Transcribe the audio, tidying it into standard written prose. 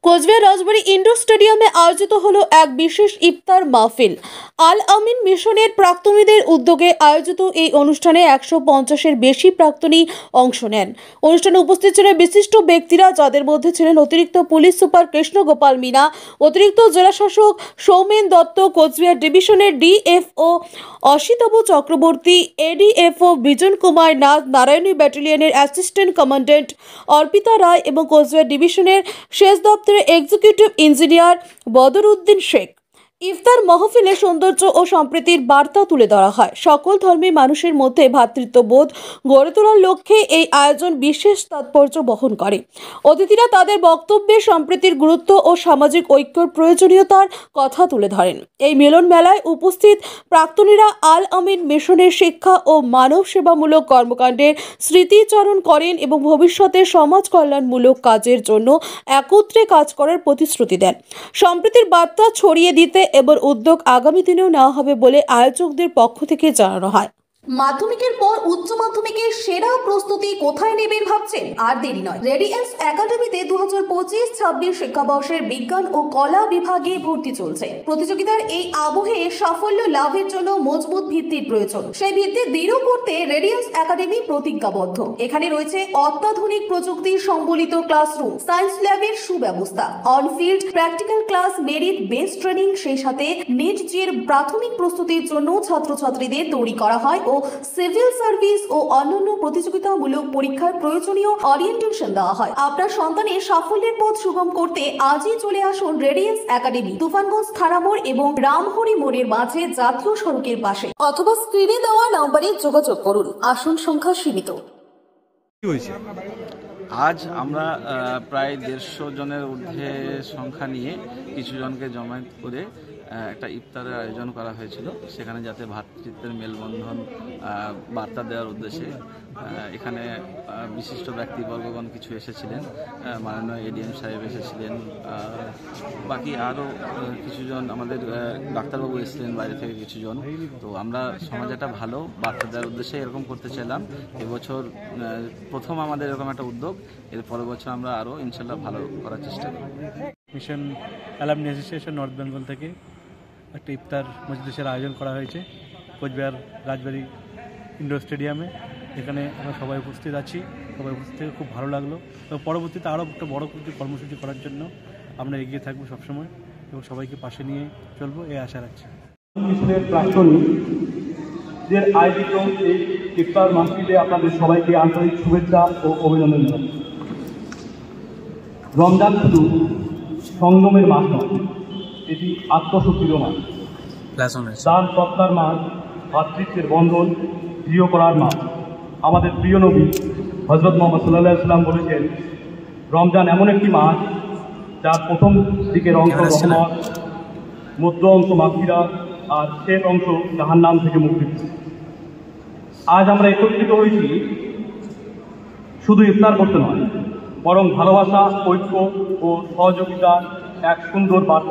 কোচবিহার রাজবাড়ী indoor স্টেডিয়ামে আয়োজিত হলো এক বিশেষ ইফতার মাহফিল। আল আমিন মিশনের প্রাক্তনীদের উদ্যোগে আয়োজিত এই অনুষ্ঠানে 150-এর বেশি প্রাক্তনী অংশ নেন। অনুষ্ঠানে উপস্থিত ছিলেন বিশিষ্ট ব্যক্তিরা, যাদের মধ্যে ছিলেন অতিরিক্ত পুলিশ সুপার কৃষ্ণ গোপাল মিনা, অতিরিক্ত জেলাশাসক সৌমেন দত্ত, কোচবিহার ডিভিশনের DFO Asitabha Chakraborty, ADFO Bijan Kumar Nath, Narayani ব্যাটালিয়নের assistant commandant Arpita রায় এবং কোচবিহার ডিভিশনের সেচ দপ্তরের এক্সিকিউটিভ ইঞ্জিনিয়ার বদরউদ্দিন শেখ। ইফতার মাহফিলে সৌন্দর্য ও সম্প্রীতির বার্তা তুলে ধরা হয়। সকল ধর্মের মানুষের মধ্যে ভ্রাতৃত্ববোধ গড়ে তোলার লক্ষ্যে এই আয়োজন বিশেষ তাৎপর্য বহন করে। অতিথিরা তাদের বক্তব্যে সম্প্রীতির গুরুত্ব ও সামাজিক ঐক্যের প্রয়োজনীয়তার কথা তুলে ধরেন। এই মিলন মেলায় উপস্থিত প্রাক্তনীরা আল আমিন মিশনের শিক্ষা ও মানব সেবামূলক কর্মকাণ্ডের স্মৃতিচারণ করেন এবং ভবিষ্যতে সমাজ কল্যাণমূলক কাজের জন্য একত্রে কাজ করার প্রতিশ্রুতি দেন। সম্প্রীতির বার্তা ছড়িয়ে দিতে এবার উদ্যোগ আগামী দিনেও নেওয়া হবে বলে আয়োজকদের পক্ষ থেকে জানানো হয়। মাধ্যমিকের পর উচ্চ মাধ্যমিকের সেরা প্রস্তুতি কোথায় নেবেন ভাবছেন? আর দেরি নয়, রেডিয়েন্স একাডেমিতে 2025-26 শিক্ষাবর্ষের বিজ্ঞান ও কলা বিভাগে ভর্তি চলছে। প্রতিযোগিতার এই আবহে সাফল্য লাভের জন্য মজবুত ভিত্তির প্রয়োজন। সেই ভিত্তি দৃঢ় করতে রেডিয়েন্স একাডেমি প্রতিজ্ঞাবদ্ধ। এখানে রয়েছে অত্যাধুনিক প্রযুক্তি সম্বলিত ক্লাসরুম, সায়েন্স ল্যাবের সুব্যবস্থা, on-field practical class, merit base training, সেই সাথে নিট জির প্রাথমিক প্রস্তুতির জন্য ছাত্রছাত্রীদের তৈরি করা হয় ও সিভিল সার্ভিস ও অন্যান্য প্রতিযোগিতামূলক পরীক্ষার প্রয়োজনীয় ওরিয়েন্টেশন দেওয়া হয়। আপনার সন্তানের সাফল্যের পথ সুগম করতে আজই চলে আসুন রেডিয়েন্স একাডেমি, তুফানগঞ্জ থানা মোড় এবং রামহরি মোড়ের মাঝে জাতীয় সড়কের পাশে, অথবা স্ক্রিনে দেওয়া নম্বরে যোগাযোগ করুন। আসন সংখ্যা সীমিত। আজ আমরা প্রায় 150 জনের ঊর্ধ্বে সংখ্যা নিয়ে কিছু জনকে জমায়েত করে একটা ইফতারের আয়োজন করা হয়েছিল। সেখানে যাতে ভ্রাতৃত্বের মেলবন্ধন বার্তা দেওয়ার উদ্দেশ্যে এখানে বিশিষ্ট ব্যক্তিবর্গগণ কিছু এসেছিলেন, মাননীয় এডিএম সাহেব এসেছিলেন, বাকি আরও কিছুজন আমাদের ডাক্তারবাবু এসেছিলেন বাইরে থেকে কিছুজন। তো আমরা সমাজে একটা ভালো বার্তা দেওয়ার উদ্দেশ্যে এরকম করতে চাইলাম। এবছর প্রথম আমাদের এরকম একটা উদ্যোগ, এর পরের বছর আমরা আরও ইনশাল্লাহ ভালো করার চেষ্টা করব। Mission alumni association north Bengal থেকে একটা ইফতার মজলিসের আয়োজন করা হয়েছে কোচবিহার রাজবাড়ী ইন্ডোর স্টেডিয়ামে। এখানে আমরা সবাই উপস্থিত আছি, সবাই উপস্থিত থেকে খুব ভালো লাগলো। তো পরবর্তীতে আরও একটা বড় কর্মসূচি করার জন্য আমরা এগিয়ে থাকবো সবসময় এবং সবাইকে পাশে নিয়ে চলবো, এই আশা রাখছি। মিশনের প্রাক্তনীদের আয়োজিত এই ইফতার মাহফিলে আপনাদের সবাইকে আন্তরিক শুভেচ্ছা ও অভিনন্দন জানাই। রমজান শুধু সংযমের মাস নয়, এটি আত্মশক্তিরও মাস, দান সত্তার মাস, ভাতৃত্বের বন্ধন দৃঢ় করার মাস। আমাদের প্রিয় নবী হযরত মুহাম্মদ সাল্লাল্লাহু আলাইহি ওয়াসাল্লাম বলেছেন, রমজান এমন একটি মাস যার প্রথম দিকের অংশ রহমত, মধ্য অংশ মাগফিরাত আর শেষ অংশ জাহান্নাম থেকে মুক্তি। আজ আমরা একত্রিত হয়েছি শুধু ইফতার করতে নয়, বরং ভালোবাসা, ঐক্য ও সহযোগিতার এক সুন্দর বার্তা